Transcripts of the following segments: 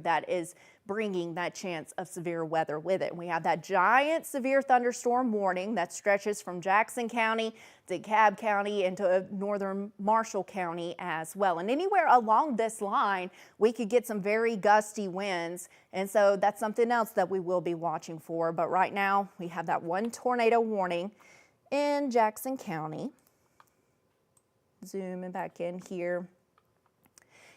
that is bringing that chance of severe weather with it. We have that giant severe thunderstorm warning that stretches from Jackson County, DeKalb County, into northern Marshall County as well. And anywhere along this line, we could get some very gusty winds. And so that's something else that we will be watching for. But right now, we have that one tornado warning in Jackson County. Zooming back in here.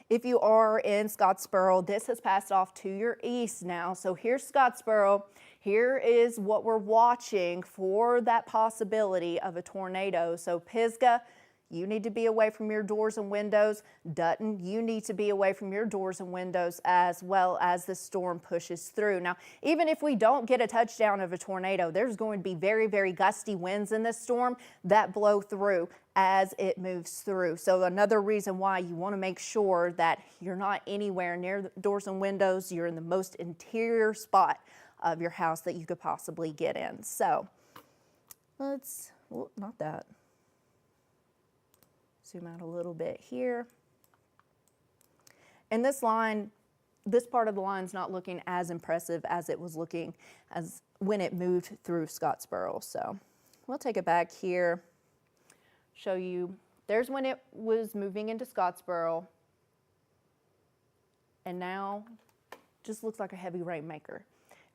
If you are in Scottsboro, this has passed off to your east now. So here's Scottsboro. Here is what we're watching for that possibility of a tornado. So Pisgah, you need to be away from your doors and windows. Dutton, you need to be away from your doors and windows as well as the storm pushes through. Now, even if we don't get a touchdown of a tornado, there's going to be very, very gusty winds in this storm that blow through as it moves through. So another reason why you want to make sure that you're not anywhere near the doors and windows. You're in the most interior spot of your house that you could possibly get in. So let's, well, not that. Zoom out a little bit here. And this line, this part of the line is not looking as impressive as it was looking as when it moved through Scottsboro. So we'll take it back here, show you, there's when it was moving into Scottsboro. And now just looks like a heavy rainmaker.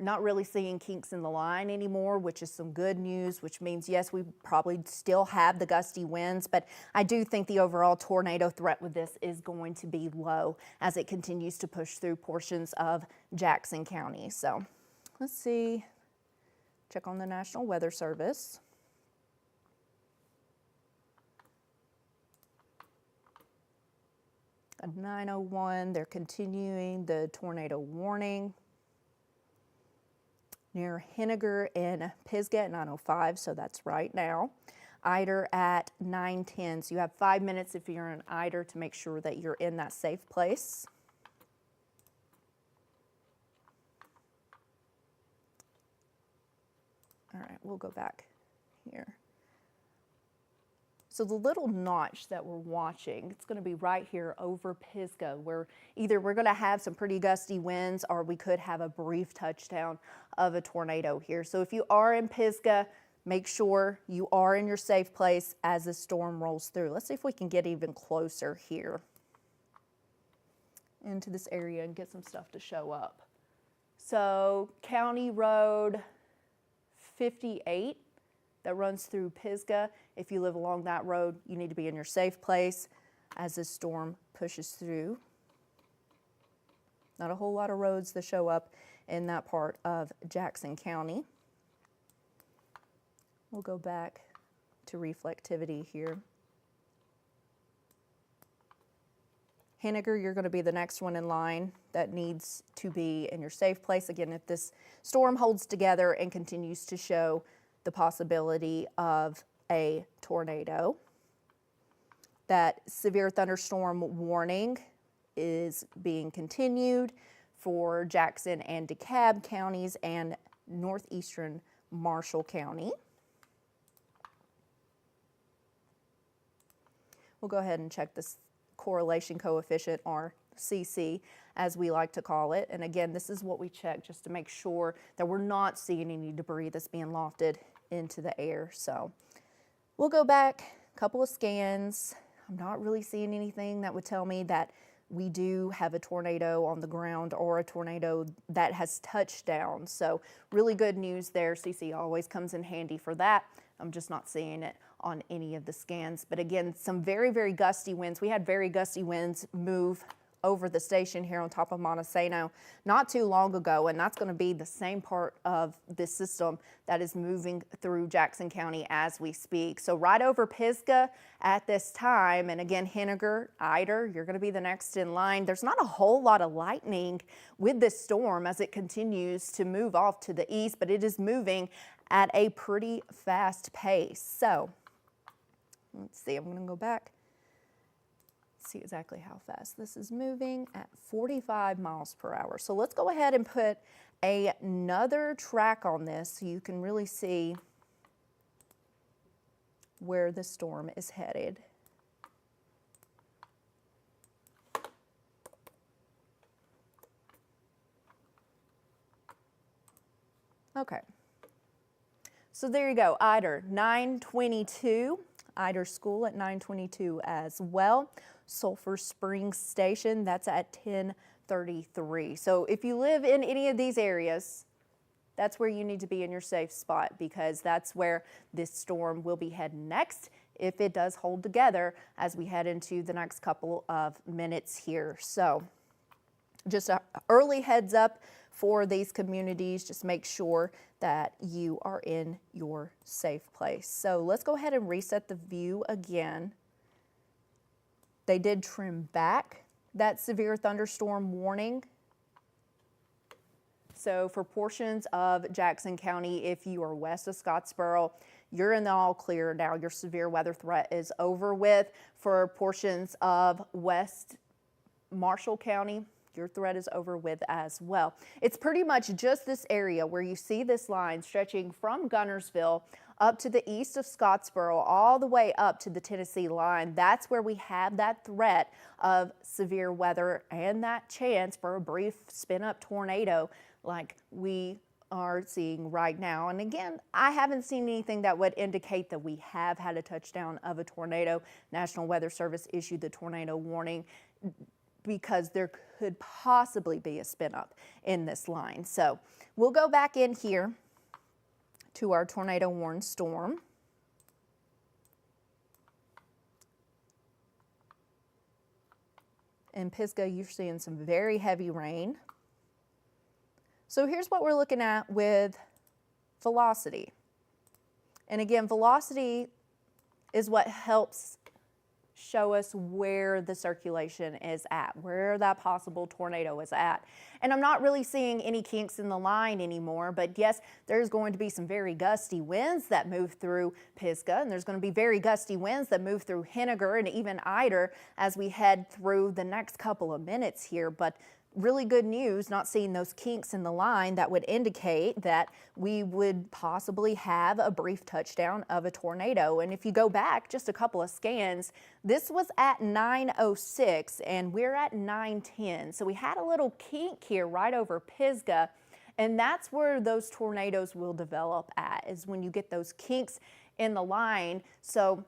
Not really seeing kinks in the line anymore, which is some good news, which means, yes, we probably still have the gusty winds, but I do think the overall tornado threat with this is going to be low as it continues to push through portions of Jackson County. So let's see, check on the National Weather Service. At 9:01, they're continuing the tornado warning near Henniger and Pisgah at 9:05, so that's right now. Eider at 9:10, so you have 5 minutes if you're in Eider to make sure that you're in that safe place. All right, we'll go back here. So the little notch that we're watching, it's going to be right here over Pisgah, where either we're going to have some pretty gusty winds or we could have a brief touchdown of a tornado here. So if you are in Pisgah, make sure you are in your safe place as the storm rolls through. Let's see if we can get even closer here into this area and get some stuff to show up. So County Road 58 that runs through Pisgah. If you live along that road, you need to be in your safe place as this storm pushes through. Not a whole lot of roads that show up in that part of Jackson County. We'll go back to reflectivity here. Henniger, you're going to be the next one in line that needs to be in your safe place. Again, if this storm holds together and continues to show the possibility of a tornado. That severe thunderstorm warning is being continued for Jackson and DeKalb counties and northeastern Marshall County. We'll go ahead and check this correlation coefficient, or CC, as we like to call it. And again, this is what we check just to make sure that we're not seeing any debris that's being lofted into the air. So we'll go back a couple of scans. I'm not really seeing anything that would tell me that we do have a tornado on the ground or a tornado that has touched down. So really good news there. CC always comes in handy for that. I'm just not seeing it on any of the scans. But again, some very, very gusty winds. We had very gusty winds move over the station here on top of Montesano not too long ago, and that's going to be the same part of this system that is moving through Jackson County as we speak. So right over Pisgah at this time, and again, Henniger, Eider, you're going to be the next in line. There's not a whole lot of lightning with this storm as it continues to move off to the east, but it is moving at a pretty fast pace. So let's see, I'm going to go back. See exactly how fast this is moving at 45 miles per hour. So let's go ahead and put another track on this so you can really see where the storm is headed. Okay. So there you go, Eider, 922. Eider School at 922 as well. Sulphur Springs Station, that's at 1033. So if you live in any of these areas, that's where you need to be in your safe spot, because that's where this storm will be heading next if it does hold together as we head into the next couple of minutes here. So just an early heads up for these communities. Just make sure that you are in your safe place. So let's go ahead and reset the view again. They did trim back that severe thunderstorm warning. So for portions of Jackson County, if you are west of Scottsboro, you're in the all clear now. Your severe weather threat is over with. For portions of West Marshall County, your threat is over with as well. It's pretty much just this area where you see this line stretching from Gunnersville up to the east of Scottsboro, all the way up to the Tennessee line. That's where we have that threat of severe weather and that chance for a brief spin-up tornado like we are seeing right now. And again, I haven't seen anything that would indicate that we have had a touchdown of a tornado. National Weather Service issued the tornado warning because there could possibly be a spin up in this line. So we'll go back in here to our tornado warned storm. In Pisgah, you're seeing some very heavy rain. So here's what we're looking at with velocity. And again, velocity is what helps show us where the circulation is at, where that possible tornado is at. And I'm not really seeing any kinks in the line anymore, but yes, there's going to be some very gusty winds that move through Pisgah, and there's going to be very gusty winds that move through Henniger and even Eider as we head through the next couple of minutes here. But really good news, not seeing those kinks in the line that would indicate that we would possibly have a brief touchdown of a tornado. And if you go back just a couple of scans, this was at 9:06 and we're at 9:10. So we had a little kink here right over Pisgah, and that's where those tornadoes will develop at, is when you get those kinks in the line. So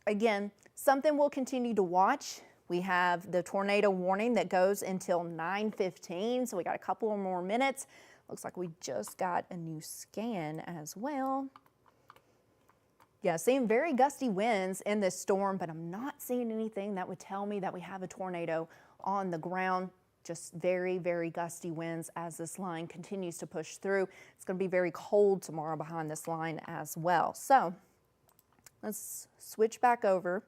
again, something we'll continue to watch. We have the tornado warning that goes until 9:15, so we got a couple more minutes. Looks like we just got a new scan as well. Yeah, seeing very gusty winds in this storm, but I'm not seeing anything that would tell me that we have a tornado on the ground. Just very, very gusty winds as this line continues to push through. It's going to be very cold tomorrow behind this line as well. So let's switch back over.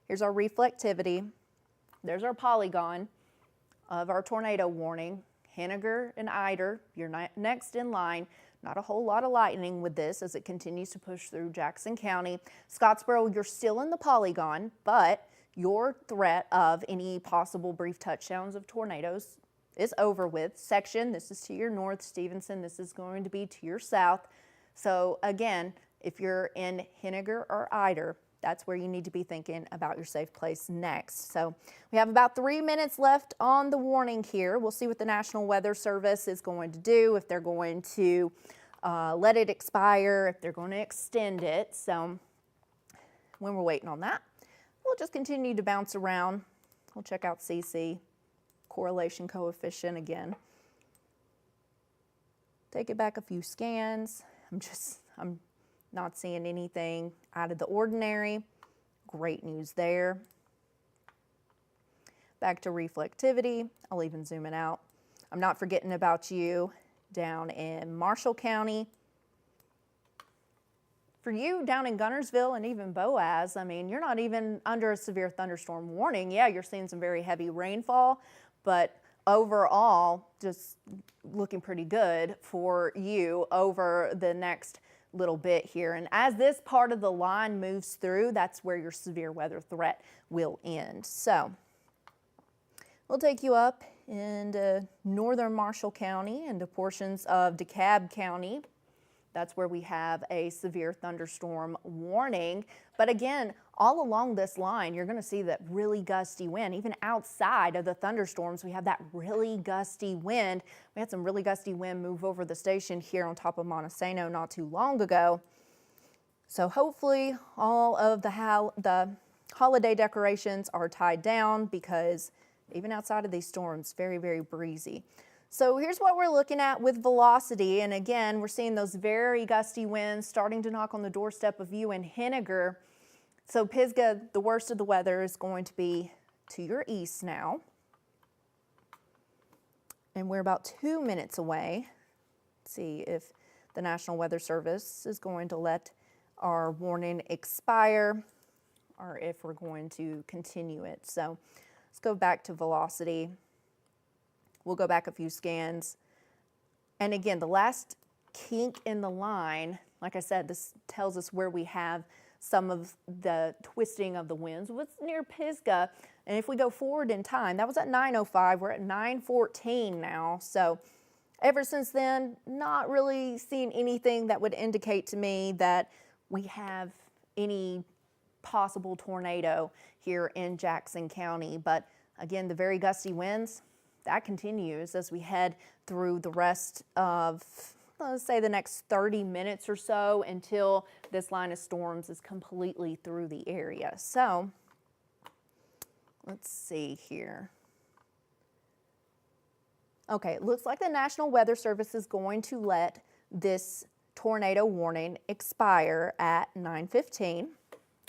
Here's our reflectivity. There's our polygon of our tornado warning. Henniger and Eider, you're next in line. Not a whole lot of lightning with this as it continues to push through Jackson County. Scottsboro, you're still in the polygon, but your threat of any possible brief touchdowns of tornadoes is over with. Section, this is to your north. Stevenson, this is going to be to your south. So again, if you're in Henniger or Eider, that's where you need to be thinking about your safe place next. So we have about 3 minutes left on the warning here. We'll see what the National Weather Service is going to do, if they're going to let it expire, if they're going to extend it. So when we're waiting on that, we'll just continue to bounce around. We'll check out CC, correlation coefficient again. Take it back a few scans. I'm not seeing anything out of the ordinary. Great news there. Back to reflectivity. I'll even zoom it out. I'm not forgetting about you down in Marshall County. For you down in Gunnersville and even Boaz, I mean, you're not even under a severe thunderstorm warning. Yeah, you're seeing some very heavy rainfall, but overall, just looking pretty good for you over the next little bit here. And as this part of the line moves through, that's where your severe weather threat will end. So we'll take you up into northern Marshall County and to portions of DeKalb County. That's where we have a severe thunderstorm warning. But again, all along this line, you're going to see that really gusty wind. Even outside of the thunderstorms, we have that really gusty wind. We had some really gusty wind move over the station here on top of Montesano not too long ago. So hopefully all of the holiday decorations are tied down, because even outside of these storms, very, very breezy. So here's what we're looking at with velocity. And again, we're seeing those very gusty winds starting to knock on the doorstep of you in Henniger. So Pisgah, the worst of the weather is going to be to your east now. And we're about 2 minutes away. Let's see if the National Weather Service is going to let our warning expire, or if we're going to continue it. So let's go back to velocity. We'll go back a few scans. And again, the last kink in the line, like I said, this tells us where we have some of the twisting of the winds. What's near Pisgah? And if we go forward in time, that was at 9:05. We're at 9:14 now. So ever since then, not really seeing anything that would indicate to me that we have any possible tornado here in Jackson County. But again, the very gusty winds, that continues as we head through the rest of, let's say, the next 30 minutes or so, until this line of storms is completely through the area. So let's see here. Okay, it looks like the National Weather Service is going to let this tornado warning expire at 9:15.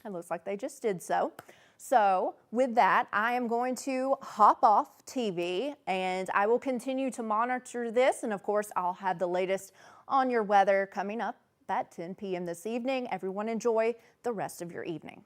It looks like they just did so. So with that, I am going to hop off TV, and I will continue to monitor this. And of course, I'll have the latest on your weather coming up at 10 p.m. this evening. Everyone enjoy the rest of your evening.